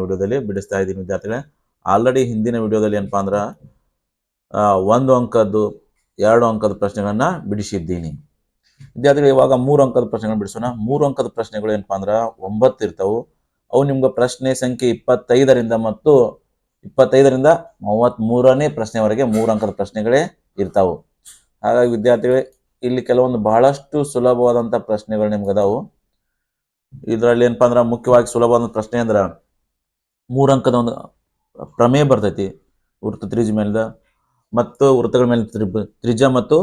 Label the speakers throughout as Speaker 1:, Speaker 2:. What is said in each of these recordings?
Speaker 1: ವಿಡಿಯೋದಲ್ಲಿ ಬಿಡಿಸ್ತಾ ಇದ್ದೀನಿ ವಿದ್ಯಾರ್ಥಿಗಳೇ. ಆಲ್ರೆಡಿ ಹಿಂದಿನ ವಿಡಿಯೋದಲ್ಲಿ ಏನಪ್ಪಾ ಅಂದ್ರೆ 1 ಅಂಕದ್ದು 2 ಅಂಕದ ಪ್ರಶ್ನೆಗಳನ್ನ ಬಿಡಿಸಿದ್ದೀನಿ ವಿದ್ಯಾರ್ಥಿಗಳು. ಇವಾಗ 3 ಅಂಕದ ಪ್ರಶ್ನೆಗಳನ್ನ ಬಿಡಿಸೋಣ. 3 ಅಂಕದ ಪ್ರಶ್ನೆಗಳು ಏನಪ್ಪಾ ಅಂದ್ರೆ 9 ಇರ್ತಾವು. ಅವು ನಿಮ್ಗೆ ಪ್ರಶ್ನೆ ಸಂಖ್ಯೆ 25ರಿಂದ ಮತ್ತು 25ರಿಂದ 33ನೇ ಪ್ರಶ್ನೆವರೆಗೆ 3 ಅಂಕದ ಪ್ರಶ್ನೆಗಳೇ ಇರ್ತಾವು. ಹಾಗಾಗಿ ವಿದ್ಯಾರ್ಥಿಗಳೇ ಇಲ್ಲಿ ಕೆಲವೊಂದು ಬಹಳಷ್ಟು ಸುಲಭವಾದಂಥ ಪ್ರಶ್ನೆಗಳು ನಿಮ್ಗೆ ಅದಾವು. ಇದರಲ್ಲಿ ಏನಪ್ಪಾ ಅಂದ್ರೆ ಮುಖ್ಯವಾಗಿ ಸುಲಭವಾದ ಪ್ರಶ್ನೆ ಅಂದ್ರೆ 3 ಅಂಕದ ಒಂದು ಪ್ರಮೇಯ ಬರ್ತೈತಿ. ವೃತ್ತ ತ್ರಿಜ್ಯ ಮೇಲಿಂದ ಮತ್ತು ವೃತ್ತಗಳ ಮೇಲೆ ತ್ರಿಜ್ಯ ಮತ್ತು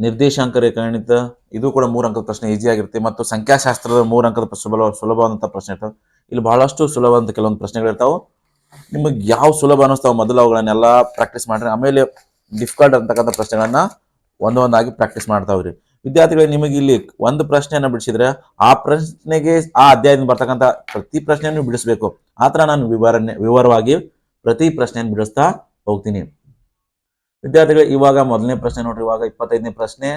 Speaker 1: ನಿರ್ದೇಶಾಂಕ ರೇಖಾಗಣಿತ, ಇದು ಕೂಡ 3 ಅಂಕದ ಪ್ರಶ್ನೆ ಈಸಿ ಆಗಿರುತ್ತೆ. ಮತ್ತು ಸಂಖ್ಯಾಶಾಸ್ತ್ರದ 3 ಅಂಕದ ಸುಲಭವಾದಂಥ ಪ್ರಶ್ನೆ ಇರ್ತಾವೆ. ಇಲ್ಲಿ ಬಹಳಷ್ಟು ಸುಲಭವಾದಂಥ ಕೆಲವೊಂದು ಪ್ರಶ್ನೆಗಳು ಇರ್ತಾವೆ. ನಿಮಗೆ ಯಾವ ಸುಲಭ ಅನ್ನಿಸ್ತಾವ ಮೊದಲು ಅವುಗಳನ್ನೆಲ್ಲ ಪ್ರಾಕ್ಟೀಸ್ ಮಾಡ್ರಿ. ಆಮೇಲೆ ಡಿಫಿಕಲ್ಟ್ ಅಂತಕ್ಕಂಥ ಪ್ರಶ್ನೆಗಳನ್ನ ಒಂದೊಂದಾಗಿ ಪ್ರಾಕ್ಟೀಸ್ ಮಾಡ್ತಾವ್ರಿ ವಿದ್ಯಾರ್ಥಿಗಳಿಗೆ. ನಿಮಗೆ ಇಲ್ಲಿ ಒಂದು ಪ್ರಶ್ನೆಯನ್ನ ಬಿಡಿಸಿದ್ರೆ ಆ ಪ್ರಶ್ನೆಗೆ ಆ ಅಧ್ಯಾಯದಿಂದ ಬರ್ತಕ್ಕಂಥ ಪ್ರತಿ ಪ್ರಶ್ನೆಯನ್ನು ಬಿಡಿಸ್ಬೇಕು. ಆ ಥರ ನಾನು ವಿವರವಾಗಿ ಪ್ರತಿ ಪ್ರಶ್ನೆಯನ್ನು ಬಿಡಿಸ್ತಾ ಹೋಗ್ತೀನಿ ವಿದ್ಯಾರ್ಥಿಗಳು. ಇವಾಗ ಮೊದಲನೇ ಪ್ರಶ್ನೆ ನೋಡ್ರಿ. ಇವಾಗ 25ನೇ ಪ್ರಶ್ನೆ.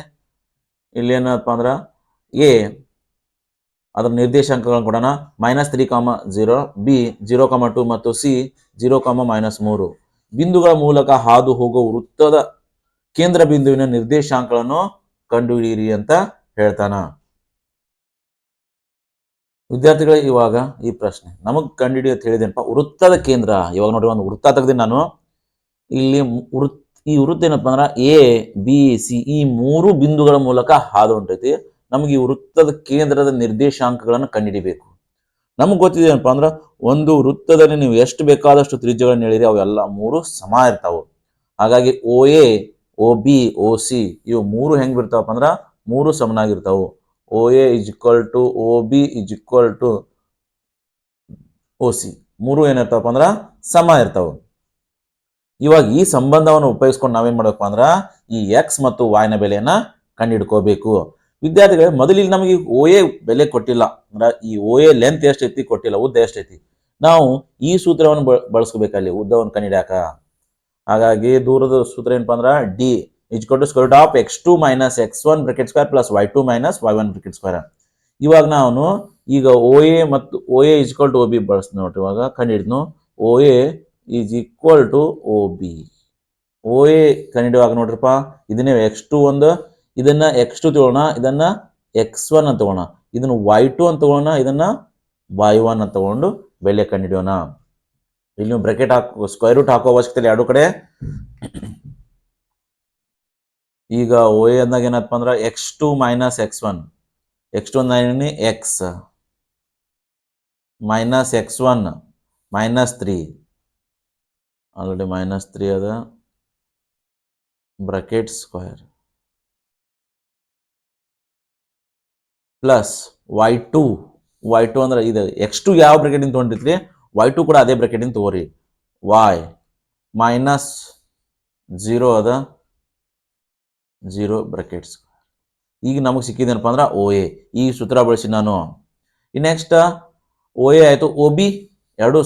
Speaker 1: ಇಲ್ಲಿ ಏನಪ್ಪ ಅಂದ್ರೆ ಎ ಅದರ ನಿರ್ದೇಶಾಂಕಗಳನ್ನು ಕೊಡೋಣ. -3,0, ಬಿ 0,2 ಮತ್ತು ಸಿ 0,-3 ಬಿಂದುಗಳ ಮೂಲಕ ಹಾದು ಹೋಗುವ ವೃತ್ತದ ಕೇಂದ್ರ ಬಿಂದುವಿನ ನಿರ್ದೇಶಾಂಕಗಳನ್ನು ಕಂಡುಹಿಡಿಯಿರಿ ಅಂತ ಹೇಳ್ತಾನ ವಿದ್ಯಾರ್ಥಿಗಳೇ. ಇವಾಗ ಈ ಪ್ರಶ್ನೆ ನಮಗ್ ಕಂಡುಹಿಡಿ ಅಂತ ಹೇಳಿದೇನಪ್ಪ, ವೃತ್ತದ ಕೇಂದ್ರ. ಇವಾಗ ನೋಡ್ರಿ ಒಂದು ವೃತ್ತ ತೆಗೆದಿನಿ ನಾನು. ಇಲ್ಲಿ ಈ ವೃತ್ತ ಏನಪ್ಪ ಅಂದ್ರೆ ಎ ಬಿ ಸಿ ಈ 3 ಬಿಂದುಗಳ ಮೂಲಕ ಹಾದು ಹೊಂಟೈತಿ. ನಮ್ಗೆ ಈ ವೃತ್ತದ ಕೇಂದ್ರದ ನಿರ್ದೇಶಾಂಕಗಳನ್ನು ಕಂಡುಹಿಡಿಬೇಕು. ನಮ್ಗೆ ಗೊತ್ತಿದೆ ಏನಪ್ಪಾ ಅಂದ್ರೆ ಒಂದು ವೃತ್ತದಲ್ಲಿ ನೀವು ಎಷ್ಟು ಬೇಕಾದಷ್ಟು ತ್ರಿಜ್ಯಗಳನ್ನ ಹೇಳಿರಿ ಅವೆಲ್ಲ 3 ಸಮ ಇರ್ತಾವೆ. ಹಾಗಾಗಿ O A, O B, O C ಇವು 3 ಹೆಂಗ್ ಬಿಡ್ತಾವಪ್ಪ ಅಂದ್ರೆ 3 ಸಮನಾಗಿರ್ತಾವು. O A = O B = O C 3 ಏನಿರ್ತಾವಪ್ಪ ಅಂದ್ರೆ ಸಮ ಇರ್ತಾವೆ. ಇವಾಗ ಈ ಸಂಬಂಧವನ್ನು ಉಪಯೋಗಿಸ್ಕೊಂಡು ನಾವೇನ್ ಮಾಡಬೇಕು ಅಂದ್ರೆ ಈ ಎಕ್ಸ್ ಮತ್ತು ವಾಯ್ನ ಬೆಲೆಯನ್ನ ಕಂಡುಹಿಡ್ಕೋಬೇಕು ವಿದ್ಯಾರ್ಥಿಗಳೇ. ಮೊದಲಿಗೆ ನಮಗೆ ಓ ಎ ಬೆಲೆ ಕೊಟ್ಟಿಲ್ಲ ಅಂದ್ರೆ ಈ ಓ ಎ ಲೆಂತ್ ಎಷ್ಟೈತಿ ಕೊಟ್ಟಿಲ್ಲ, ಉದ್ದ ಎಷ್ಟೈತಿ. ನಾವು ಈ ಸೂತ್ರವನ್ನು ಬಳಸ್ಕೋಬೇಕಲ್ಲಿ ಉದ್ದವನ್ನು ಕಂಡುಹಿಡಿಯಾಕ. ಹಾಗಾಗಿ ದೂರದ ಸೂತ್ರ ಏನಪ್ಪಾ ಅಂದ್ರೆ D = x2 - x1 (² + y2 - y1 (²). ಇವಾಗ ನಾನು ಈಗ ಓ ಎ ಮತ್ತು ಓ ಎ = ಓ ಬಿ ಬಳಸ್ತೀನಿ ನೋಡ್ರಿ. ಇವಾಗ ಕಂಡುಹಿಡಿದ್ನು O A = O B. O A ಕಂಡುಹಿಡಿಯುವಾಗ ನೋಡ್ರಿಪ್ಪ ಇದನ್ನೇ x2 ಒಂದು, ಇದನ್ನ x2 ತಗೊಳ್ಳೋಣ, ಇದನ್ನ x1 ಅಂತ ತಗೋಣ, ಇದನ್ನ y2 ಅಂತ ತಗೋಣ, ಇದನ್ನ y1 ಅಂತ ತಗೊಂಡು ಬೆಲೆ ಕಂಡುಹಿಡಿಯೋಣ. ಇಲ್ಲಿ ನೀವು ಬ್ರಾಕೆಟ್ ಸ್ಕ್ವೇರ್ ರೂಟ್ ಹಾಕೋ ಅವಶ್ಯಕತೆ ಇಲ್ಲ ಎರಡು ಕಡೆ. ಈಗ ಓ ಎ ಅಂದಾಗ ಏನಪ್ಪ ಅಂದ್ರೆ x2 - x1, x2 ಅಂದ್ರೆ x -x1 -3 ಆಲ್ರೆಡಿ -3 ಅದ ಬ್ರಾಕೆಟ್ ಸ್ಕ್ವೇರ್ ಪ್ಲಸ್ y2 ಅಂದ್ರೆ ಇದು x2 ಯಾವ ಬ್ರಾಕೆಟ್ ಇಂದ ತಗೊಂಡಿದ್ರಿ y2 ಕೂಡ ಅದೇ ಬ್ರಾಕೆಟ್ ಇಂದ ತಗೋರಿ. y -0 ಅದ 0 ಬ್ರಾಕೆಟ್ ಸ್ಕ್ವೇರ್. ಈಗ ನಮಗೆ ಸಿಕ್ಕಿದೇನಪ್ಪ ಅಂದ್ರೆ ಓ ಎ. ಈ ಸೂತ್ರ ಬಳಸಿ ನಾನು ಈ ನೆಕ್ಸ್ಟ್ ಓ ಎ ಆಯ್ತು, ಓ ಬಿ ಎರಡು.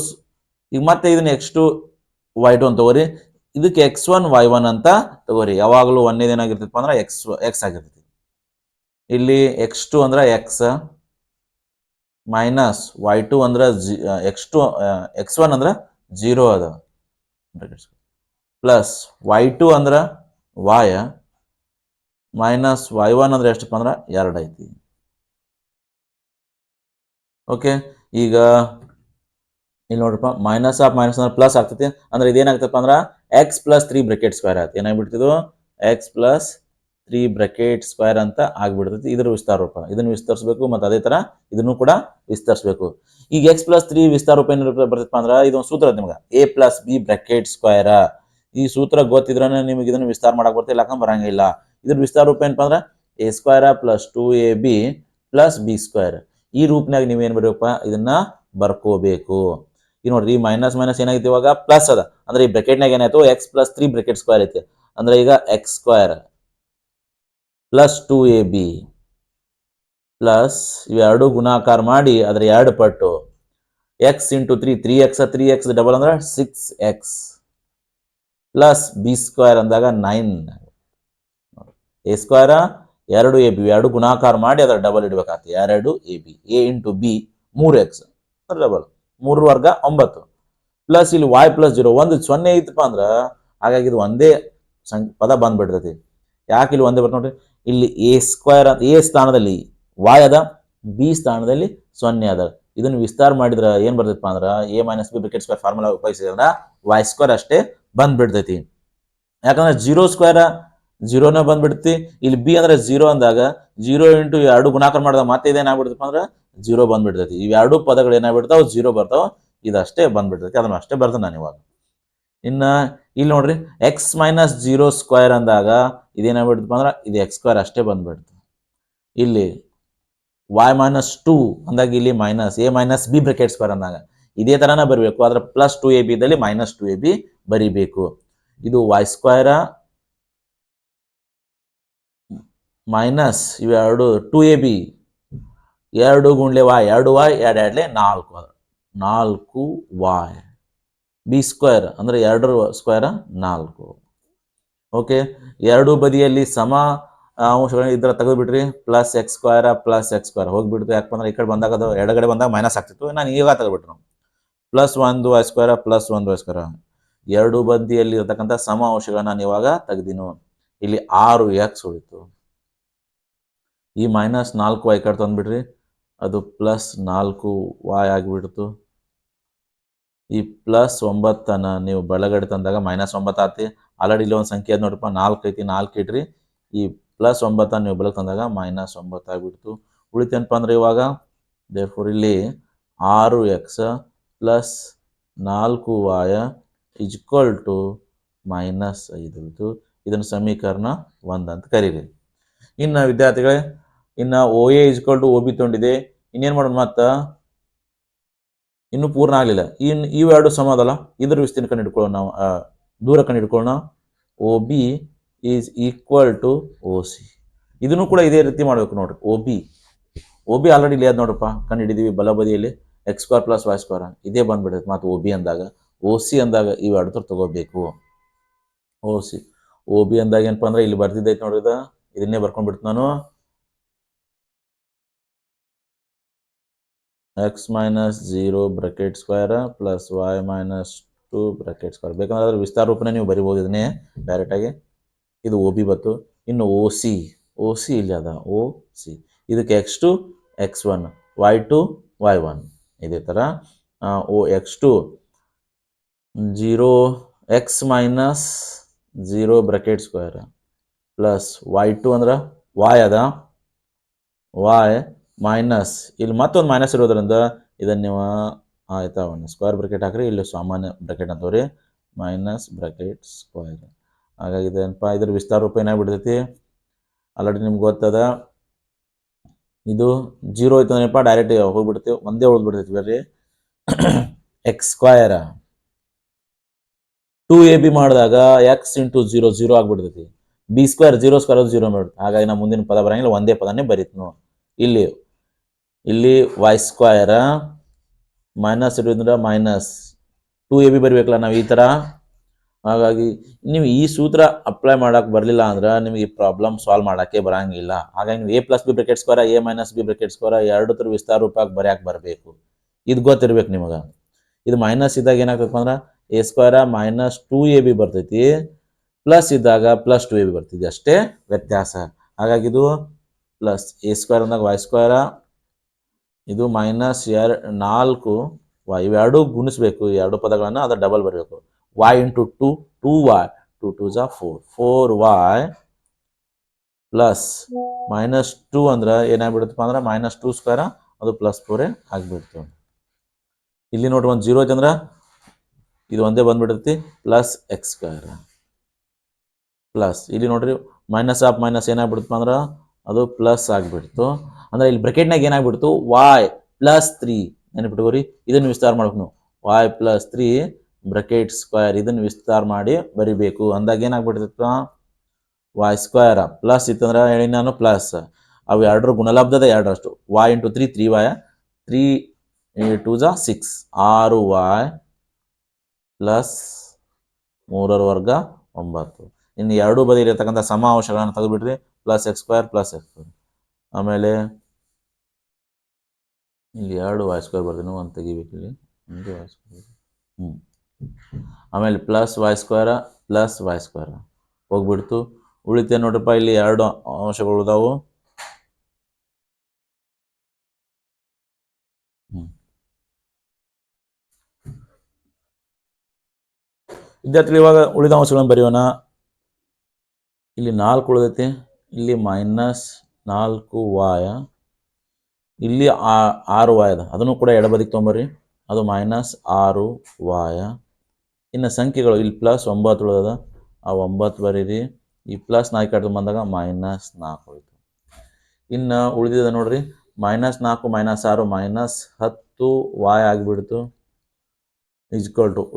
Speaker 1: ಈಗ ಮತ್ತೆ ಇದನ್ನ x2 y2 ಅಂತ ತಗೋರಿ, ಇದಕ್ಕೆ x1 y1 ಅಂತ ತಗೋರಿ. ಯಾವಾಗಲೂ ಒಂದೇದೇನಾಗಿರ್ತೈತಪ್ಪ ಅಂದ್ರೆ x ಆಗಿರ್ತೈತಿ. ಇಲ್ಲಿ x2 ಅಂದ್ರೆ x ಮೈನಸ್ y2 ಅಂದ್ರೆ x1 ಅಂದ್ರೆ 0 ಅದ ಪ್ಲಸ್ y2 ಅಂದ್ರೆ y ಮೈನಸ್ y1 ಅಂದ್ರೆ ಎಷ್ಟಪ್ಪ ಅಂದ್ರೆ 2 ಐತಿ. ಓಕೆ, ಈಗ ಇಲ್ಲಿ ನೋಡ್ರಪ್ಪ ಮೈನಸ್ ಆಫ್ ಮೈನಸ್ ಅಂದ್ರೆ ಪ್ಲಸ್ ಆಗ್ತೈತಿ. ಅಂದ್ರೆ ಇದೇನಾಗ್ತಪ್ಪ ಅಂದ್ರೆ x + 3 ಬ್ರಾಕೆಟ್ ಸ್ಕ್ವೇರ್ ಆಯ್ತು. ಏನಾಗ್ಬಿಡ್ತಿದ್ದು x + 3 ಬ್ರಾಕೆಟ್ ಸ್ಕ್ವೇರ್ ಅಂತ ಆಗ್ಬಿಡ್ತೈತಿ. ಇದ್ರ ವಿಸ್ತಾರ ರೂಪ ಇದನ್ನು ವಿಸ್ತರಿಸಬೇಕು ಮತ್ತು ಅದೇ ತರ ಇದನ್ನು ಕೂಡ ವಿಸ್ತರಿಸಬೇಕು. ಈಗ x + 3 ವಿಸ್ತಾರ ರೂಪ ಏನು ಬರ್ತೈತಪ್ಪ ಅಂದ್ರೆ ಇದೊಂದು ಸೂತ್ರ ನಿಮ್ಗೆ a + b ಬ್ರಾಕೆಟ್ ಸ್ಕ್ವೇರ್. ಈ ಸೂತ್ರ ಗೊತ್ತಿದ್ರೆ ನಿಮಗೆ ಇದನ್ನು ವಿಸ್ತಾರ ಮಾಡಕ್ ಬರ್ತಿಲ್ಲ, ಯಾಕಂದ್ರೆ ಬರಂಗಿಲ್ಲ. ಇದ್ರ ವಿಸ್ತಾರ ರೂಪ ಏನಪ್ಪ ಅಂದ್ರೆ a² + 2ab + b². ಈ ರೂಪನಾಗ ನೀವೇನ್ ಬರೀಬೇಕಪ್ಪ ಇದನ್ನ ಬರ್ಕೋಬೇಕು. ಈ ನೋಡ್ರಿ ಈ ಮೈನಸ್ ಮೈನಸ್ ಏನಾಗೈತಿ ಇವಾಗ ಪ್ಲಸ್ ಅದ. ಅಂದ್ರೆ ಈ ಬ್ರಾಕೆಟ್ನಾಗ ಏನಾಯ್ತು x + 3 ಬ್ರಾಕೆಟ್ ಸ್ಕ್ವೇರ್ ಐತಿ. ಅಂದ್ರೆ ಈಗ x² + 2ab ಪ್ಲಸ್ ಇವೆರಡು ಗುಣಾಕಾರ ಮಾಡಿ ಅದ್ರ 2 ಪಟ್ಟು x × 3 3x ಡಬಲ್ ಅಂದ್ರೆ 6x ಪ್ಲಸ್ b² ಅಂದಾಗ 9 a² 2ab 2 ಗುಣಾಕಾರ ಮಾಡಿ ಅದರ ಡಬಲ್ ಇಡಬೇಕಾಗ್ತದೆ 2ab a × b 3x double 3 ವರ್ಗ 9 ಪ್ಲಸ್ ಇಲ್ಲಿ y ಪ್ಲಸ್ 0 ಒಂದು 0 ಐತಪ್ಪ ಅಂದ್ರೆ ಹಾಗಾಗಿ ಇದು ಒಂದೇ ಪದ ಬಂದ್ಬಿಡ್ತೈತಿ. ಯಾಕೆ ಇಲ್ಲಿ ಒಂದೇ ಬರ್ತ ನೋಡ್ರಿ, ಇಲ್ಲಿ ಎ ಸ್ಕ್ವೇರ್ ಅಂತ ಎ ಸ್ಥಾನದಲ್ಲಿ y ಅದ, ಬಿ ಸ್ಥಾನದಲ್ಲಿ 0 ಅದ. ಇದನ್ನು ವಿಸ್ತಾರ ಮಾಡಿದ್ರೆ ಏನ್ ಬರ್ತೈತಪ್ಪ ಅಂದ್ರೆ A minus B bracket square formula ಉಪಯೋಗಿಸಿದ್ರೆ y ಸ್ಕ್ವೇರ್ ಅಷ್ಟೇ ಬಂದ್ಬಿಡ್ತೈತಿ. ಯಾಕಂದ್ರೆ 0 ಸ್ಕ್ವೇರ್ 0ನ ಬಂದ್ಬಿಡ್ತಿ. ಇಲ್ಲಿ ಬಿ ಅಂದ್ರೆ 0 ಅಂದಾಗ 0 ಇಂಟು 2 ಗುಣಾಕಾರ ಮಾಡಿದಾಗ ಮತ್ತೆ ಇದೇನಾಗ್ಬಿಡ್ತಪ್ಪ ಅಂದ್ರೆ 0 ಬಂದ್ಬಿಡ್ತೈತಿ. ಇವೆರಡು ಪದಗಳು ಏನಾಗ್ಬಿಡ್ತಾವ 0 ಬರ್ತಾವ, ಇದಷ್ಟೇ ಬಂದ್ಬಿಡ್ತೈತಿ. ಅದನ್ನ ಅಷ್ಟೇ ಬರ್ದ ನಾನು ಇವಾಗ. ಇನ್ನ ಇಲ್ಲಿ ನೋಡ್ರಿ ಎಕ್ಸ್ ಮೈನಸ್ 0 ಸ್ಕ್ವೇರ್ ಅಂದಾಗ ಇದೇನಾಗ್ಬಿಡ್ತಪ್ಪ ಅಂದ್ರೆ ಇದು ಎಕ್ಸ್ ಸ್ಕ್ವೇರ್ ಅಷ್ಟೇ ಬಂದ್ಬಿಡ್ತು. ಇಲ್ಲಿ y ಮೈನಸ್ 2 ಅಂದಾಗ ಇಲ್ಲಿ minus A minus B bracket square ಅಂದಾಗ ಇದೇ ತರನ ಬರಬೇಕು, ಆದ್ರೆ ಪ್ಲಸ್ 2ab ಇದ್ದಲ್ಲಿ ಮೈನಸ್ 2ab ಬರಿಬೇಕು. ಇದು y ಸ್ಕ್ವೇರ್ ಮೈನಸ್ ಇವೆರಡು 2ab 2 ಗುಂಡ್ಲೆ y 2y 2 2 4 4y B square ಅಂದ್ರೆ 2 ಸ್ಕ್ವೇರ್ 4. ಓಕೆ, ಎರಡು ಬದಿಯಲ್ಲಿ ಸಮ ಅಂಶಗಳನ್ನ ಇದ್ರ ತೆಗೆದುಬಿಟ್ರಿ, ಪ್ಲಸ್ ಎಕ್ಸ್ ಸ್ಕ್ವೇರ್ ಹೋಗ್ಬಿಡ್ತು. ಯಾಕಂದ್ರೆ ಈ ಕಡೆ ಬಂದಾಗ ಅದು ಎಡಗಡೆ ಬಂದಾಗ ಮೈನಸ್ ಆಗ್ತಿತ್ತು, ನಾನು ಈಗ ತೆಗೆದ್ಬಿಟ್ರು. Plus 1 y square plus 1 y square ಎರಡು ಬದಿಯಲ್ಲಿ ಇರತಕ್ಕಂಥ ಸಮ ಅಂಶಗಳನ್ನ ನಾನು ಇವಾಗ ತೆಗೆದಿನು. ಇಲ್ಲಿ 6x ಉಳಿತು. ಈ ಮೈನಸ್ 4y ಕಡೆ ತಂದ್ಬಿಡ್ರಿ, ಅದು ಪ್ಲಸ್ 4y ಆಗಿಬಿಡ್ತು. ಈ ಪ್ಲಸ್ 9 ನೀವು ಬಲಗಡೆ ತಂದಾಗ ಮೈನಸ್ 9 ಆತಿ. ಆಲ್ರೆಡಿ ಇಲ್ಲಿ ಒಂದು ಸಂಖ್ಯೆ ಅದ ನೋಡ್ರಪ್ಪ, 4 ಐತಿ, 4 ಇಡ್ರಿ. ಈ ಪ್ಲಸ್ 9 ನೀವು ಬಲಕ್ಕೆ ತಂದಾಗ ಮೈನಸ್ 9 ಆಗಿಬಿಡ್ತು. ಉಳಿತೇನಪ್ಪ ಅಂದ್ರೆ ಇವಾಗ ದೇರ್ಫೋರ್ ಇಲ್ಲಿ 6x plus 4y is equal to minus 5 ಉಳಿತು. ಇದನ್ನು ಸಮೀಕರಣ 1 ಅಂತ ಕರೀರಿ. ಇನ್ನು ವಿದ್ಯಾರ್ಥಿಗಳೇ, ಇನ್ನು O A is equal to OB ತೊಗೊಂಡಿದೆ. ಇನ್ನೇನು ಮಾಡೋಣ, ಮತ್ತೆ ಇನ್ನೂ ಪೂರ್ಣ ಆಗಲಿಲ್ಲ. ಇವೆರಡು ಸಮ ಅದಲ್ಲ, ಇದ್ರ ವಿಸ್ತೀರ್ಣ ಕಂಡು ಹಿಡ್ಕೊಳ್ಳೋಣ. ನಾವು ದೂರ ಕಂಡು ಹಿಡ್ಕೊಳ್ಳೋಣ. OB is equal to OC. ಇದನ್ನು ಕೂಡ ಇದೇ ರೀತಿ ಮಾಡಬೇಕು ನೋಡ್ರಿ. OB ಆಲ್ರೆಡಿ ಇಲ್ಲಿ ಅದ ನೋಡ್ರಪ್ಪ, ಕಂಡು ಹಿಡಿದೀವಿ ಬಲಬದಿಯಲ್ಲಿ X square plus y square ಇದೇ ಬಂದ್ಬಿಡುತ್ತೆ. ಮತ್ತು OB ಅಂದಾಗ OC ಅಂದಾಗ ಇವೆರಡು ತಗೋಬೇಕು. OB ಅಂದಾಗ ಏನಪ್ಪ ಅಂದ್ರೆ ಇಲ್ಲಿ ಬರ್ತಿದ್ದೈತೆ ನೋಡ್ರಿ, ಇದನ್ನೇ ಬರ್ಕೊಂಡ್ಬಿಡ್ತು ನಾನು. X minus 0 bracket square plus y minus 2 bracket square. ಬೇಕಂದ್ರೆ ಅದ್ರ ವಿಸ್ತಾರ ರೂಪನೇ ನೀವು ಬರಿಬೋದು ಇದನ್ನೇ ಡೈರೆಕ್ಟಾಗಿ. ಇದು OB ಬತ್ತು. ಇನ್ನು OC ಇಲ್ಲಿ ಅದ, OC ಇದಕ್ಕೆ x2 x1 y2 y1 ಇದೇ ಥರ x2 0 x minus 0 bracket square plus y2 ಅಂದ್ರೆ y ಅದ, y ಮೈನಸ್ ಇಲ್ಲಿ ಮತ್ತೊಂದು ಮೈನಸ್ ಇರೋದ್ರಿಂದ ಇದನ್ನು ನೀವು ಆಯ್ತಾ ಒಂದು ಸ್ಕ್ವೇರ್ ಬ್ರಾಕೆಟ್ ಹಾಕ್ರಿ, ಇಲ್ಲಿ ಸಾಮಾನ್ಯ ಬ್ರಾಕೆಟ್ ಅಂತವ್ರಿ, ಮೈನಸ್ ಬ್ರಾಕೆಟ್ ಸ್ಕ್ವೇರ್. ಹಾಗಾಗಿ ಇದೇನಪ್ಪ, ಇದ್ರ ವಿಸ್ತಾರ ರೂಪ ಏನಾಗ್ಬಿಡ್ತೈತಿ ಆಲ್ರೆಡಿ ನಿಮ್ಗೆ ಗೊತ್ತದ. ಇದು 0 ಐತೆ ಅಂದ್ರಪ್ಪ ಡೈರೆಕ್ಟ್ ಹೋಗ್ಬಿಡ್ತೀವಿ, ಒಂದೇ ಉಳಿದ್ಬಿಡ್ತೈತಿ. ಬರ್ರಿ ಎಕ್ಸ್ ಸ್ಕ್ವೇರ್ 2ab ಮಾಡಿದಾಗ ಎಕ್ಸ್ ಇಂಟು 0 0 ಆಗ್ಬಿಡ್ತೈತಿ. ಬಿ ಸ್ಕ್ವೇರ್ 0 ಸ್ಕ್ವೇರ್ 0 ಮಾಡ್ಬಿಡ್ತು. ಹಾಗಾಗಿ ನಾವು ಮುಂದಿನ ಪದ ಬರಂಗಿಲ್ಲ, ಒಂದೇ ಪದನೇ ಬರೀತು ನಾವು. ಇಲ್ಲಿ y ಸ್ಕ್ವೇರ್ ಮೈನಸ್ ಇರೋದ್ರಿಂದ ಮೈನಸ್ 2ab ಬರಬೇಕಲ್ಲ ನಾವು ಈ ಥರ. ಹಾಗಾಗಿ ನೀವು ಈ ಸೂತ್ರ ಅಪ್ಲೈ ಮಾಡಕ್ಕೆ ಬರಲಿಲ್ಲ ಅಂದ್ರೆ ನಿಮಗೆ ಈ ಪ್ರಾಬ್ಲಮ್ ಸಾಲ್ವ್ ಮಾಡೋಕ್ಕೆ ಬರಂಗಿಲ್ಲ. ಹಾಗಾಗಿ ನೀವು a plus B bracket square a minus B bracket square ಎರಡು ಥರ ವಿಸ್ತಾರ ರೂಪಕ್ಕೆ ಬರೆಯಕ್ಕೆ ಬರಬೇಕು. ಇದು ಗೊತ್ತಿರ್ಬೇಕು ನಿಮಗೆ. ಇದು ಮೈನಸ್ ಇದ್ದಾಗ ಏನಾಗ್ತೈತೆ ಅಂದ್ರೆ a ಸ್ಕ್ವೇರ್ ಮೈನಸ್ 2ab ಬರ್ತೈತಿ, ಪ್ಲಸ್ ಇದ್ದಾಗ ಪ್ಲಸ್ 2ab ಬರ್ತೈತಿ, ಅಷ್ಟೇ ವ್ಯತ್ಯಾಸ. ಹಾಗಾಗಿ ಇದು ಪ್ಲಸ್ a ಸ್ಕ್ವೇರ್ ಅಂದಾಗ y ಸ್ಕ್ವೇರ್, ಇದು ಮೈನಸ್ 4y ಇವೆರಡು ಗುಣಿಸ್ಬೇಕು, ಈ ಎರಡು ಪದಗಳನ್ನು ಅದರ ಡಬಲ್ ಬರಬೇಕು. y into 2y 2 2 4y plus minus 2 ಅಂದ್ರೆ ಏನಾಗ್ಬಿಡುತ್ತಪ್ಪ ಅಂದ್ರೆ ಮೈನಸ್ 2 ಸ್ಕ್ವೇರ್, ಅದು ಪ್ಲಸ್ 4 ಆಗಿಬಿಡ್ತು. ಇಲ್ಲಿ ನೋಡ್ರಿ ಒಂದು 0 ಐತೆ ಅಂದ್ರೆ ಇದು ಒಂದೇ ಬಂದ್ಬಿಡುತ್ತೆ, ಪ್ಲಸ್ ಎಕ್ಸ್ ಸ್ಕ್ವೇರ್ ಪ್ಲಸ್ ಇಲ್ಲಿ ನೋಡ್ರಿ ಮೈನಸ್ ಆಫ್ ಮೈನಸ್ ಏನಾಗ್ಬಿಡುತ್ತಪ್ಪ ಅಂದ್ರೆ ಅದು ಪ್ಲಸ್ ಆಗಿಬಿಡ್ತು. ಅಂದ್ರೆ ಇಲ್ಲಿ ಬ್ರಾಕೆಟ್ನಾಗ ಏನಾಗ್ಬಿಡ್ತು y ಪ್ಲಸ್ 3 ನೆನಪಿಟ್ಕೋರಿ. ಇದನ್ನು ವಿಸ್ತಾರ ಮಾಡ್ಬೇಕು ನಾವು, y ಪ್ಲಸ್ 3 ಬ್ರಾಕೆಟ್ ಸ್ಕ್ವೇರ್ ಇದನ್ನು ವಿಸ್ತಾರ ಮಾಡಿ ಬರಿಬೇಕು. ಅಂದಾಗ ಏನಾಗ್ಬಿಡ್ತೈತ y ಸ್ಕ್ವೇರ್ ಪ್ಲಸ್ ಇತ್ತಂದ್ರೆ ಹೇಳಿ ನಾನು ಪ್ಲಸ್ ಅವು ಎರಡರ ಗುಣಲಬ್ಧದ ಎರಡರಷ್ಟು y into 3 3y 3 2 6 6y plus 3 ವರ್ಗ 9. ಇನ್ನು ಎರಡು ಬದಿ ಇರತಕ್ಕಂಥ ಸಮ ಅಂಶಗಳನ್ನು ತೆಗೆದುಬಿಟ್ರಿ, plus X square plus X square. ಆಮೇಲೆ ಇಲ್ಲಿ 2 y ಸ್ಕ್ವೇರ್ ಬರ್ತೀನಿ, ಒಂದು ತೆಗಿಬೇಕು ಇಲ್ಲಿ ಆಮೇಲೆ +y² ಹೋಗ್ಬಿಡ್ತು. ಉಳಿತೆ ನೋಡ್ರಪ್ಪ, ಇಲ್ಲಿ 2 ಅಂಶಗಳು ಉಳಿದಾವು. ವಿದ್ಯಾರ್ಥಿಗಳು ಇವಾಗ ಉಳಿದ ಅಂಶಗಳನ್ನು ಬರೆಯೋಣ. ಇಲ್ಲಿ 4 ಉಳಿದೈತಿ, ಇಲ್ಲಿ -4y, ಇಲ್ಲಿ 6y ಅದ, ಅದನ್ನು ಕೂಡ ಎಡಬದಿಗೆ ತೊಗೊಂಬರ್ರಿ, ಅದು -6y. ಇನ್ನು ಸಂಖ್ಯೆಗಳು ಇಲ್ಲಿ +9 ಉಳಿದದ, ಆ 9 ಬರೀರಿ. ಈ +4 ಕಡೆ ಬಂದಾಗ -4 ಹೋಯ್ತು. ಇನ್ನು ಉಳಿದಿದೆ ನೋಡ್ರಿ, -4 -6 -10y ಆಗಿಬಿಡ್ತು. =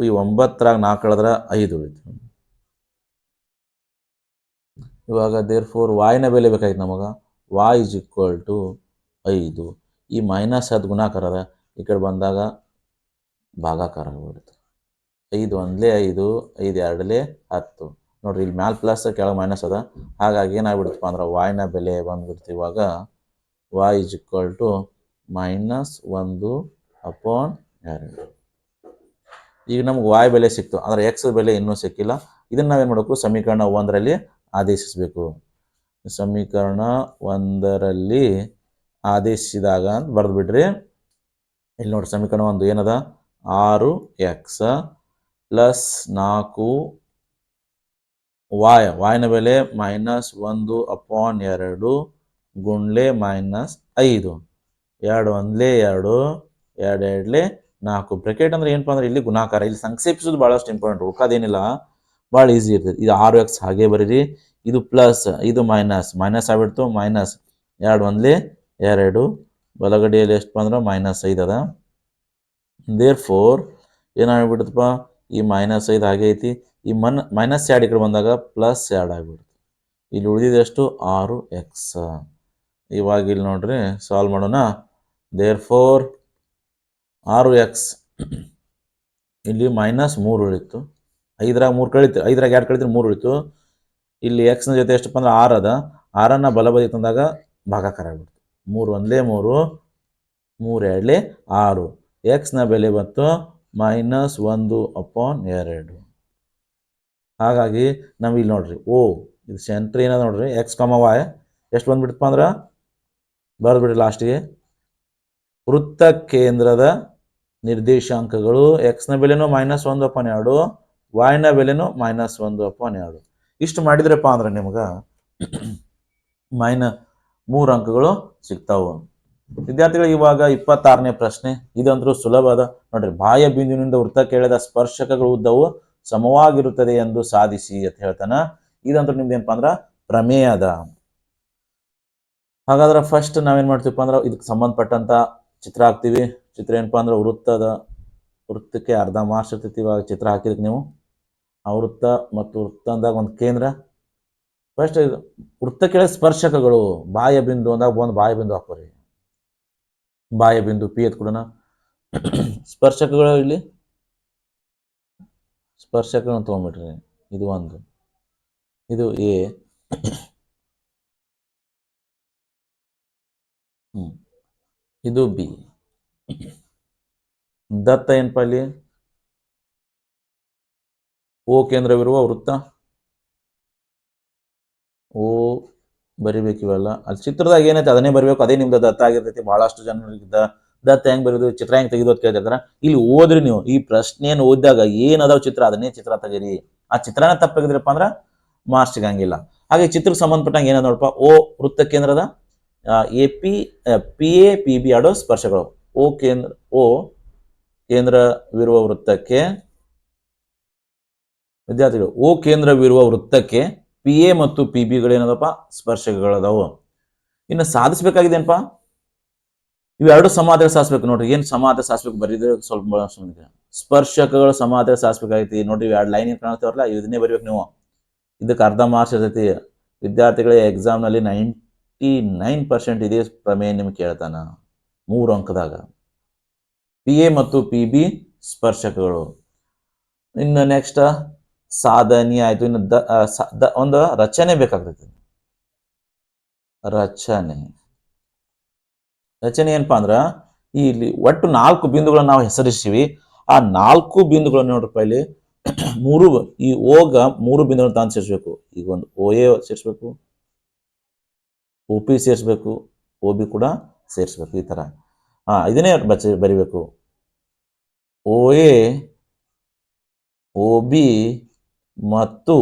Speaker 1: ಈ 9ರಾಗ 4 ಕಳೆದ್ರೆ 5 ಉಳಿತು. ಇವಾಗ ದೇರ್ಫೋರ್ y ನ ಬೆಲೆ ಬೇಕಾಗಿತ್ತು ನಮಗೆ. y = 5. ಈ -10 ಗುಣಾಕಾರ ಅದ, ಈ ಕಡೆ ಬಂದಾಗ ಭಾಗಾಕಾರ ಆಗಿಬಿಡುತ್ತೆ. 5 1 5, 5 2 10. ನೋಡ್ರಿ, ಇಲ್ಲಿ ಮ್ಯಾಲೆ ಪ್ಲಸ್ ಕೆಳಗೆ ಮೈನಸ್ ಅದ, ಹಾಗಾಗಿ ಏನಾಗ್ಬಿಡುತ್ತಪ್ಪ ಅಂದ್ರೆ y ನ ಬೆಲೆ ಬಂದ್ಬಿಡ್ತು. ಇವಾಗ y = -1/2. ಈಗ ನಮ್ಗೆ y ಬೆಲೆ ಸಿಕ್ತು, ಆದರೆ x ಬೆಲೆ ಇನ್ನೂ ಸಿಕ್ಕಿಲ್ಲ. ಇದನ್ನು ನಾವೇನು ಮಾಡಬೇಕು, ಸಮೀಕರಣ 1ರಲ್ಲಿ ಆದೇಶಿಸಬೇಕು. ಸಮೀಕರಣ 1ರಲ್ಲಿ ಆದೇಶಿಸಿದಾಗ ಅಂತ ಬರೆದು ಬಿಡ್ರಿ. ಇಲ್ಲಿ ನೋಡಿ, ಸಮೀಕರಣ 1 ಏನದ, 6x + 4y, ನ ಬೆಲೆ -1/2 ಗುಣ್ಲೆ -5. 2 1 2, 2 2 4. ಬ್ರೆಕೆಟ್ ಅಂದ್ರೆ ಏನಪ್ಪ ಅಂದ್ರೆ ಇಲ್ಲಿ ಗುಣಾಕಾರ. ಇಲ್ಲಿ ಸಂಕ್ಷೇಪಿಸೋದು ಭಾಳಷ್ಟು ಇಂಪಾರ್ಟೆಂಟ್, ಉಳ್ಕೋದೇನಿಲ್ಲ, ಭಾಳ ಈಸಿ ಇರ್ತದೆ. ಇದು 6x ಹಾಗೆ ಬರೀರಿ, ಇದು ಪ್ಲಸ್, ಇದು ಮೈನಸ್ ಆಗ್ಬಿಡ್ತು. -2 1 2, ಬಲಗಡೆಯಲ್ಲಿ ಎಷ್ಟು ಬಂದ್ರೆ -5 ಅದ. ದೇರ್ಫೋರ್ ಏನಾಗ್ಬಿಡುತ್ತಪ್ಪ, ಈ -5 ಹಾಗೆ ಐತಿ, ಈ -2 ಈ ಕಡೆ ಬಂದಾಗ +2 ಆಗಿಬಿಡುತ್ತೆ. ಇಲ್ಲಿ ಉಳಿದಿದೆಷ್ಟು, 6x. ಇವಾಗ ಇಲ್ಲಿ ನೋಡ್ರಿ, ಸಾಲ್ವ್ ಮಾಡೋಣ. ದೇರ್ಫೋರ್ 6x ಇಲ್ಲಿ -3 ಉಳಿತು. 5ರಾಗ 3 ಕಳೀತು, 5ರಾಗ 2 ಕಳೀತಾರೆ 3 ಉಳಿತು. ಇಲ್ಲಿ x ನ ಜೊತೆ ಎಷ್ಟಪ್ಪ ಅಂದ್ರೆ 6 ಅದ, 6ಅನ್ನು ಬಲಬದಿ ತಂದಾಗ ಭಾಗಾಕಾರ ಆಗ್ಬಿಡ್ತು. 3 1 3, 3 2 6. x ನ ಬೆಲೆ ಬಂತು -1/2. ಹಾಗಾಗಿ ನಾವು ಇಲ್ಲಿ ನೋಡ್ರಿ, ಇದು ಸೆಂಟ್ರ್ ಏನದ ನೋಡ್ರಿ, x, y ಎಷ್ಟು ಬಂದ್ಬಿಡ್ತಪ್ಪ ಅಂದ್ರೆ ಬರೆದ್ಬಿಡ್ರಿ ಲಾಸ್ಟಿಗೆ. ವೃತ್ತ ಕೇಂದ್ರದ ನಿರ್ದೇಶಾಂಕಗಳು x ನ ಬೆಲೆನೂ -1/2, y ನ ಬೆಲೆನೂ -1/2. ಇಷ್ಟು ಮಾಡಿದ್ರಪ್ಪ ಅಂದ್ರೆ ನಿಮ್ಗೆ -3 ಅಂಕಗಳು ಸಿಗ್ತಾವೆ. ವಿದ್ಯಾರ್ಥಿಗಳು ಇವಾಗ 26ನೇ ಪ್ರಶ್ನೆ. ಇದಂತರೂ ಸುಲಭ ಅದ ನೋಡ್ರಿ. ಬಾಹ್ಯ ಬಿಂದುವಿನಿಂದ ವೃತ್ತಕ್ಕೆ ಎಳೆದ ಸ್ಪರ್ಶಕಗಳು ಉದ್ದವು ಸಮವಾಗಿರುತ್ತದೆ ಎಂದು ಸಾಧಿಸಿ ಅಂತ ಹೇಳ್ತಾನ. ಇದಂತೂ ನಿಮ್ದು ಏನಪ್ಪಾ ಅಂದ್ರೆ ಪ್ರಮೇಯ ಅದ. ಹಾಗಾದ್ರೆ ಫಸ್ಟ್ ನಾವೇನ್ ಮಾಡ್ತೀವಪ್ಪ ಅಂದ್ರೆ ಇದಕ್ಕೆ ಸಂಬಂಧಪಟ್ಟಂತ ಚಿತ್ರ ಹಾಕ್ತೀವಿ. ಚಿತ್ರ ಏನಪ್ಪಾ ಅಂದ್ರೆ ವೃತ್ತಕ್ಕೆ ಅರ್ಧ ಮಾರ್ಕ್ಸ್ ಇರ್ತೈತಿ. ಇವಾಗ ಚಿತ್ರ ಹಾಕಿದಕ್ಕೆ ನೀವು ಆ ವೃತ್ತ ಮತ್ತು ವೃತ್ತ ಅಂದಾಗ ಒಂದು ಕೇಂದ್ರ. ಫಸ್ಟ್ ವೃತ್ತಕ್ಕೆ ಸ್ಪರ್ಶಕಗಳು ಬಾಹ್ಯ ಬಿಂದು ಅಂದಾಗ ಒಂದು ಬಾಹ್ಯ ಬಿಂದು ಹಾಕೋರಿ. ಬಾಹ್ಯ ಬಿಂದು P ಎತ್ ಕೊಡೋಣ. ಸ್ಪರ್ಶಕಗಳು ಇಲ್ಲಿ ಸ್ಪರ್ಶಕಗಳನ್ನು ತಗೊಂಡ್ಬಿಟ್ರಿ. ಇದು ಒಂದು, ಇದು A, ಇದು B. ದತ್ತ ಏನಪ್ಪ ಇಲ್ಲಿ O ಕೇಂದ್ರವಿರುವ ವೃತ್ತ. O ಬರಿಬೇಕು. ಇವೆಲ್ಲ ಅಲ್ಲಿ ಚಿತ್ರದಾಗ ಏನೈತೆ ಅದನ್ನೇ ಬರಿಬೇಕು, ಅದೇ ನಿಮ್ದು ದತ್ತ ಆಗಿರ್ತೈತಿ. ಬಹಳಷ್ಟು ಜನರಿಗೆ ದತ್ತ ಹೆಂಗ್ ಬರೋದು, ಚಿತ್ರ ಹೆಂಗ್ ತೆಗೆದು ಅಂತ ಕೇಳ್ತಿರ್ತಾರ. ಇಲ್ಲಿ ಓದ್ರಿ ನೀವು, ಈ ಪ್ರಶ್ನೆಯನ್ನು ಓದಿದಾಗ ಏನದಾವ ಚಿತ್ರ ಅದನ್ನೇ ಚಿತ್ರ ತೆಗೀರಿ. ಆ ಚಿತ್ರನ ತಪ್ಪಾಗಿದ್ರಪ್ಪ ಅಂದ್ರೆ ಮಾರ್ಕ್ಸ್ ಸಿಗಂಗಿಲ್ಲ. ಹಾಗೆ ಚಿತ್ರಕ್ಕೆ ಸಂಬಂಧಪಟ್ಟಂಗೆ ಏನದ ನೋಡಪ್ಪ, O ವೃತ್ತ ಕೇಂದ್ರದ PA PB ಆಡೋ ಸ್ಪರ್ಶಗಳು. O ಕೇಂದ್ರವಿರುವ ವೃತ್ತಕ್ಕೆ ವಿದ್ಯಾರ್ಥಿಗಳು O ಕೇಂದ್ರವಿರುವ ವೃತ್ತಕ್ಕೆ PA ಮತ್ತು PBಗಳೇನದಪ್ಪ ಸ್ಪರ್ಶಕಗಳದಾವು. ಇನ್ನು ಸಾಧಿಸ್ಬೇಕಾಗಿದೆ ಏನಪ್ಪಾ, ಇವೆರಡು ಸಮಾಂತರ ಸಾಧಿಸ್ಬೇಕು. ನೋಡ್ರಿ ಏನು ಸಮಾಂತರ ಸಾಧಿಸ್ಬೇಕು ಬರೀದ್ರೆ ಸ್ವಲ್ಪ ಸ್ಪರ್ಶಕಗಳು ಸಮಾಂತರ ಸಾಧಿಸ್ಬೇಕಾಗೈತಿ. ನೋಡ್ರಿ ಎರಡು ಲೈನ್ ಏನು ಕಾಣಿಸ್ತಾವಲ್ಲ, ಇದನ್ನೇ ಬರಿಬೇಕು ನೀವು. ಇದಕ್ಕೆ ಅರ್ಧ ಮಾರ್ಕ್ಸ್ ಇರ್ತೈತಿ. ವಿದ್ಯಾರ್ಥಿಗಳೇ ಎಕ್ಸಾಮ್ನಲ್ಲಿ 99% ಇದೇ ಪ್ರಮೇಯ ನಿಮ್ಗೆ ಕೇಳ್ತಾನ 3 ಅಂಕದಾಗ. PA ಮತ್ತು PB ಸ್ಪರ್ಶಕಗಳು. ಇನ್ನು ನೆಕ್ಸ್ಟ್ ಸಾಧನೆ ಆಯ್ತು. ಇನ್ನು ಒಂದು ರಚನೆ ಬೇಕಾಗ್ತೈತಿ. ರಚನೆ ಏನಪ್ಪಾ ಅಂದ್ರ ಇಲ್ಲಿ ಒಟ್ಟು 4 ಬಿಂದುಗಳನ್ನ ನಾವು ಹೆಸರಿಸ್ತೀವಿ. ಆ 4 ಬಿಂದುಗಳನ್ನು ನೋಡ್ರಪ್ಪ ಇಲ್ಲಿ ಮೂರು ಈ ಓಗ 3 ಬಿಂದುಗಳನ್ನು ತಾನು ಸೇರಿಸ್ಬೇಕು. ಈಗ ಒಂದು ಓ ಎ ಸೇರಿಸ್ಬೇಕು, ಒ ಪಿ ಸೇರಿಸ್ಬೇಕು, ಒ ಬಿ ಕೂಡ ಸೇರಿಸ್ಬೇಕು. ಈ ಥರ ಇದನ್ನೇ ಬರಿಬೇಕು. ಓ ಎ, ಒ ಬಿ ಮತ್ತು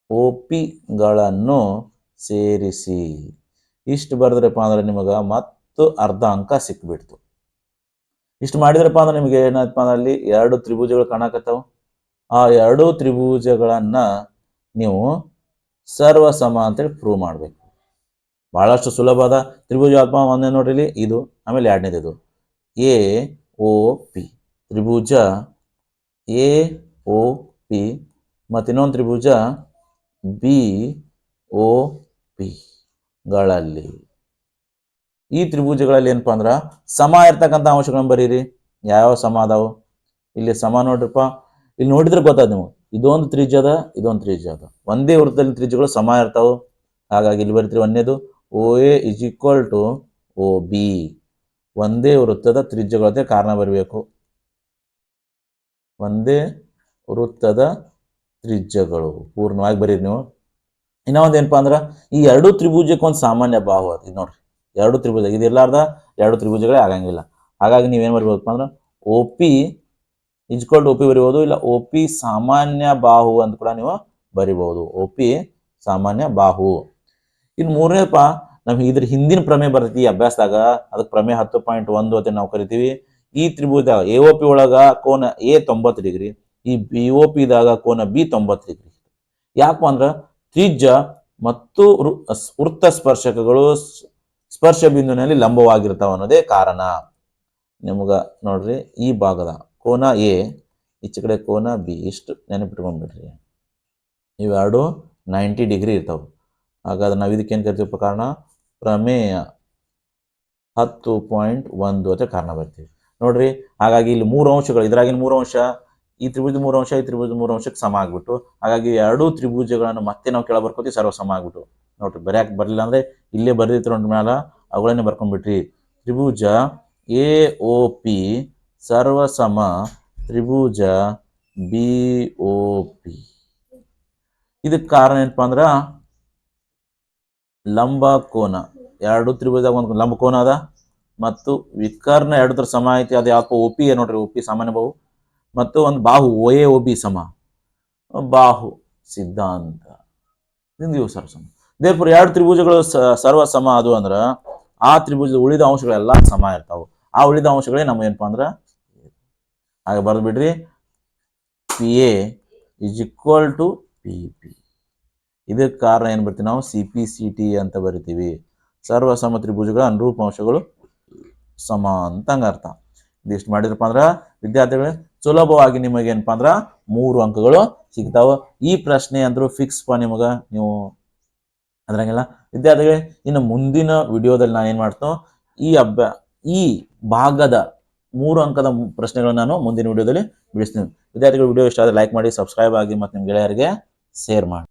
Speaker 1: ಒ ಪಿಗಳನ್ನು ಸೇರಿಸಿ. ಇಷ್ಟು ಬರೆದ್ರಪ್ಪ ಅಂದ್ರೆ ನಿಮಗೆ ಮತ್ತು ಅರ್ಧ ಅಂಕ ಸಿಕ್ಬಿಡ್ತು. ಇಷ್ಟು ಮಾಡಿದ್ರಪ್ಪ ಅಂದ್ರೆ ನಿಮಗೆ ಏನಪ್ಪ ಅಂದ್ರೆ ಅಲ್ಲಿ 2 ತ್ರಿಭುಜಗಳು ಕಾಣಕತ್ತಾವ. ಆ 2 ತ್ರಿಭುಜಗಳನ್ನ ನೀವು ಸರ್ವಸಮ ಅಂತೇಳಿ ಪ್ರೂವ್ ಮಾಡಬೇಕು. ಬಹಳಷ್ಟು ಸುಲಭದ ತ್ರಿಭುಜ ಆತ್ಮ ಒಂದೇ ನೋಡ್ರಿ, ಇದು ಆಮೇಲೆ ಎರಡನೇದು ಇದು A O P Tribhuja A O P ಮತ್ತು ಇನ್ನೊಂದು ತ್ರಿಭುಜ ಬಿ ಒ ಪಿಗಳಲ್ಲಿ. ಈ ತ್ರಿಭುಜಗಳಲ್ಲಿ ಏನಪ್ಪಾ ಅಂದ್ರೆ ಸಮ ಇರ್ತಕ್ಕಂಥ ಅಂಶಗಳನ್ನು ಬರೀರಿ. ಯಾವ ಸಮ ಅದಾವು ಇಲ್ಲಿ ಸಮ ನೋಡ್ರಿಪ್ಪ, ಇಲ್ಲಿ ನೋಡಿದ್ರೆ ಗೊತ್ತಾದ ನೀವು, ಇದೊಂದು ತ್ರಿಜ್ಯದ ಇದೊಂದು ತ್ರಿಜ್ಯ ಅದ. ಒಂದೇ ವೃತ್ತದಲ್ಲಿ ತ್ರಿಜ್ಯಗಳು ಸಮ ಇರ್ತಾವೆ. ಹಾಗಾಗಿ ಇಲ್ಲಿ ಬರೀತೀರಿ ಒಂದೇದು O A is equal to O B. ಒಂದೇ ವೃತ್ತದ ತ್ರಿಜ್ಯಗಳತೆ ಕಾರಣ ಬರಬೇಕು. ಒಂದೇ ವೃತ್ತದ ತ್ರಿಜ್ಯಗಳು ಪೂರ್ಣವಾಗಿ ಬರೀರಿ ನೀವು. ಇನ್ನೊಂದು ಏನಪ್ಪಾ ಅಂದ್ರೆ ಈ 2 ತ್ರಿಭುಜಕ್ಕೆ ಒಂದು ಸಾಮಾನ್ಯ ಬಾಹು ಅದು. ಇದು ನೋಡ್ರಿ 2 ತ್ರಿಭುಜ, ಇದು ಇರ್ಲಾರ್ದ 2 ತ್ರಿಭುಜಗಳೇ ಆಗಂಗಿಲ್ಲ. ಹಾಗಾಗಿ ನೀವೇನು ಬರಿಬೋದಪ್ಪ ಅಂದ್ರೆ O P is equal to O P ಬರಿಬೋದು, ಇಲ್ಲ ಒ ಪಿ ಸಾಮಾನ್ಯ ಬಾಹು ಅಂತ ಕೂಡ ನೀವು ಬರಿಬಹುದು. ಒ ಪಿ ಸಾಮಾನ್ಯ ಬಾಹು. ಇನ್ನು ಮೂರನೇಪ್ಪ ನಮ್ಗೆ ಇದ್ರ ಹಿಂದಿನ ಪ್ರಮೇಯ ಬರ್ತೈತಿ ಈ ಅಭ್ಯಾಸದಾಗ, ಅದಕ್ಕೆ ಪ್ರಮೇಯ 10.1 ಅಂತ ನಾವು ಕರಿತೀವಿ. ಈ ತ್ರಿಭುಜ ಎ ಒ ಪಿ ಒಳಗ ಕೋನ ಎ 90 ಡಿಗ್ರಿ, ಈ ಬಿ ಒ ಪಿದಾಗ ಕೋನ ಬಿ 90 ಡಿಗ್ರಿ. ಯಾಕಪ್ಪ ಅಂದ್ರೆ ತ್ರಿಜ್ಯ ಮತ್ತು ವೃತ್ತ ಸ್ಪರ್ಶಕಗಳು ಸ್ಪರ್ಶ ಬಿಂದುವಿನಲ್ಲಿ ಲಂಬವಾಗಿರ್ತಾವ ಅನ್ನೋದೇ ಕಾರಣ. ನಿಮ್ಗ ನೋಡ್ರಿ ಈ ಭಾಗದ ಕೋನ ಎ, ಈಚೆ ಕಡೆ ಕೋನ ಬಿ, ಇಷ್ಟು ನೆನಪಿಟ್ಕೊಂಡ್ಬಿಡ್ರಿ. ಇವೆರಡು 90 ಡಿಗ್ರಿ ಇರ್ತಾವೆ. ಹಾಗಾದ್ರೆ ನಾವು ಇದಕ್ಕೆ ಏನು ಕರಿತೀವಿ ಕಾರಣ? ಪ್ರಮೇಯ 10.1 ಅಂತ ಕಾರಣ ಬರ್ತೀವಿ ನೋಡ್ರಿ. ಹಾಗಾಗಿ ಇಲ್ಲಿ 3 ಅಂಶಗಳು, ಇದ್ರಾಗಿನ 3 ಅಂಶ ಈ ತ್ರಿಭುಜದ 3 ಅಂಶ, ಈ ತ್ರಿಭುಜದ 3 ಅಂಶಕ್ಕೆ ಸಮ ಆಗ್ಬಿಟ್ಟು, ಹಾಗಾಗಿ 2 ತ್ರಿಭುಜಗಳನ್ನು ಮತ್ತೆ ನಾವು ಕೆಳ ಬರ್ಕೋತೀವಿ, ಸರ್ವ ಸಮ ಆಗ್ಬಿಟ್ಟು. ನೋಡ್ರಿ ಬರ್ಯಾಕೆ ಬರಲಿಲ್ಲ ಅಂದ್ರೆ ಇಲ್ಲೇ ಬರ್ದಿತ್ತು ಮ್ಯಾಲ ಅವುಗಳನ್ನೇ ಬರ್ಕೊಂಡ್ಬಿಟ್ರಿ. ತ್ರಿಭುಜ ಎ ಒ ಪಿ ಸರ್ವಸಮ ತ್ರಿಭುಜ ಬಿ ಒ ಪಿ. ಇದಕ್ಕೆ ಕಾರಣ ಏನಪ್ಪಾ ಅಂದ್ರ ಲಂಬ ಕೋನ, 2 ತ್ರಿಭುಜದಾಗ ಒಂದು ಲಂಬ ಕೋನ ಅದ ಮತ್ತು ವಿಕರ್ಣ 2 ತರ ಸಮ ಐತಿ. ಅದು ಯಾಕೋ ಒ ಪಿ ನೋಡ್ರಿ, ಒ ಪಿ ಸಾಮಾನ್ಯ ಬಾಹು ಮತ್ತು ಒಂದು ಬಾಹು ಓ ಎ ಒ ಬಿ ಸಮ ಬಾಹು ಸಿದ್ಧಾಂತ ಇವು ಸರ್ವ ಸಮ. ದೇರ್ಪುರ 2 ತ್ರಿಭುಜಗಳು ಸರ್ವ ಸಮ ಅದು ಅಂದ್ರ ಆ ತ್ರಿಭುಜದ ಉಳಿದ ಅಂಶಗಳೆಲ್ಲ ಸಮ ಇರ್ತಾವೆ. ಆ ಉಳಿದ ಅಂಶಗಳೇ ನಮ್ಮ ಏನಪ್ಪಾ ಅಂದ್ರ ಹಾಗೆ ಬರ್ದು ಬಿಡ್ರಿ, P A is equal to P P. ಇದಕ್ಕೆ ಕಾರಣ ಏನು ಬರ್ತೀವಿ ನಾವು? ಸಿ ಪಿ ಸಿ ಟಿ ಅಂತ ಬರಿತೀವಿ. ಸರ್ವ ಸಮ ತ್ರಿಭುಜಗಳ ಅನುರೂಪ ಅಂಶಗಳು ಸಮ ಅಂತ ಹಂಗ ಅರ್ಥ. ಇದಿಷ್ಟು ಮಾಡಿದ್ರಪ್ಪ ಅಂದ್ರ ವಿದ್ಯಾರ್ಥಿಗಳೇ ಸುಲಭವಾಗಿ ನಿಮಗೆ ಏನಪ್ಪಾ ಅಂದ್ರ 3 ಅಂಕಗಳು ಸಿಗ್ತಾವ. ಈ ಪ್ರಶ್ನೆ ಅಂದ್ರು ಫಿಕ್ಸ್ ನಿಮಗ, ನೀವು ಅದ್ರಂಗಿಲ್ಲ ವಿದ್ಯಾರ್ಥಿಗಳೇ. ಇನ್ನು ಮುಂದಿನ ವಿಡಿಯೋದಲ್ಲಿ ನಾನು ಏನ್ ಮಾಡ್ತೋ, ಈ ಭಾಗದ 3 ಅಂಕದ ಪ್ರಶ್ನೆಗಳನ್ನು ನಾನು ಮುಂದಿನ ವಿಡಿಯೋದಲ್ಲಿ ಬಿಡಿಸ್ತೀನಿ. ವಿದ್ಯಾರ್ಥಿಗಳು ವಿಡಿಯೋ ಇಷ್ಟ ಆದರೆ ಲೈಕ್ ಮಾಡಿ, ಸಬ್ಸ್ಕ್ರೈಬ್ ಆಗಿ ಮತ್ತು ನಿಮ್ಮ ಗೆಳೆಯರಿಗೆ ಶೇರ್ ಮಾಡಿ.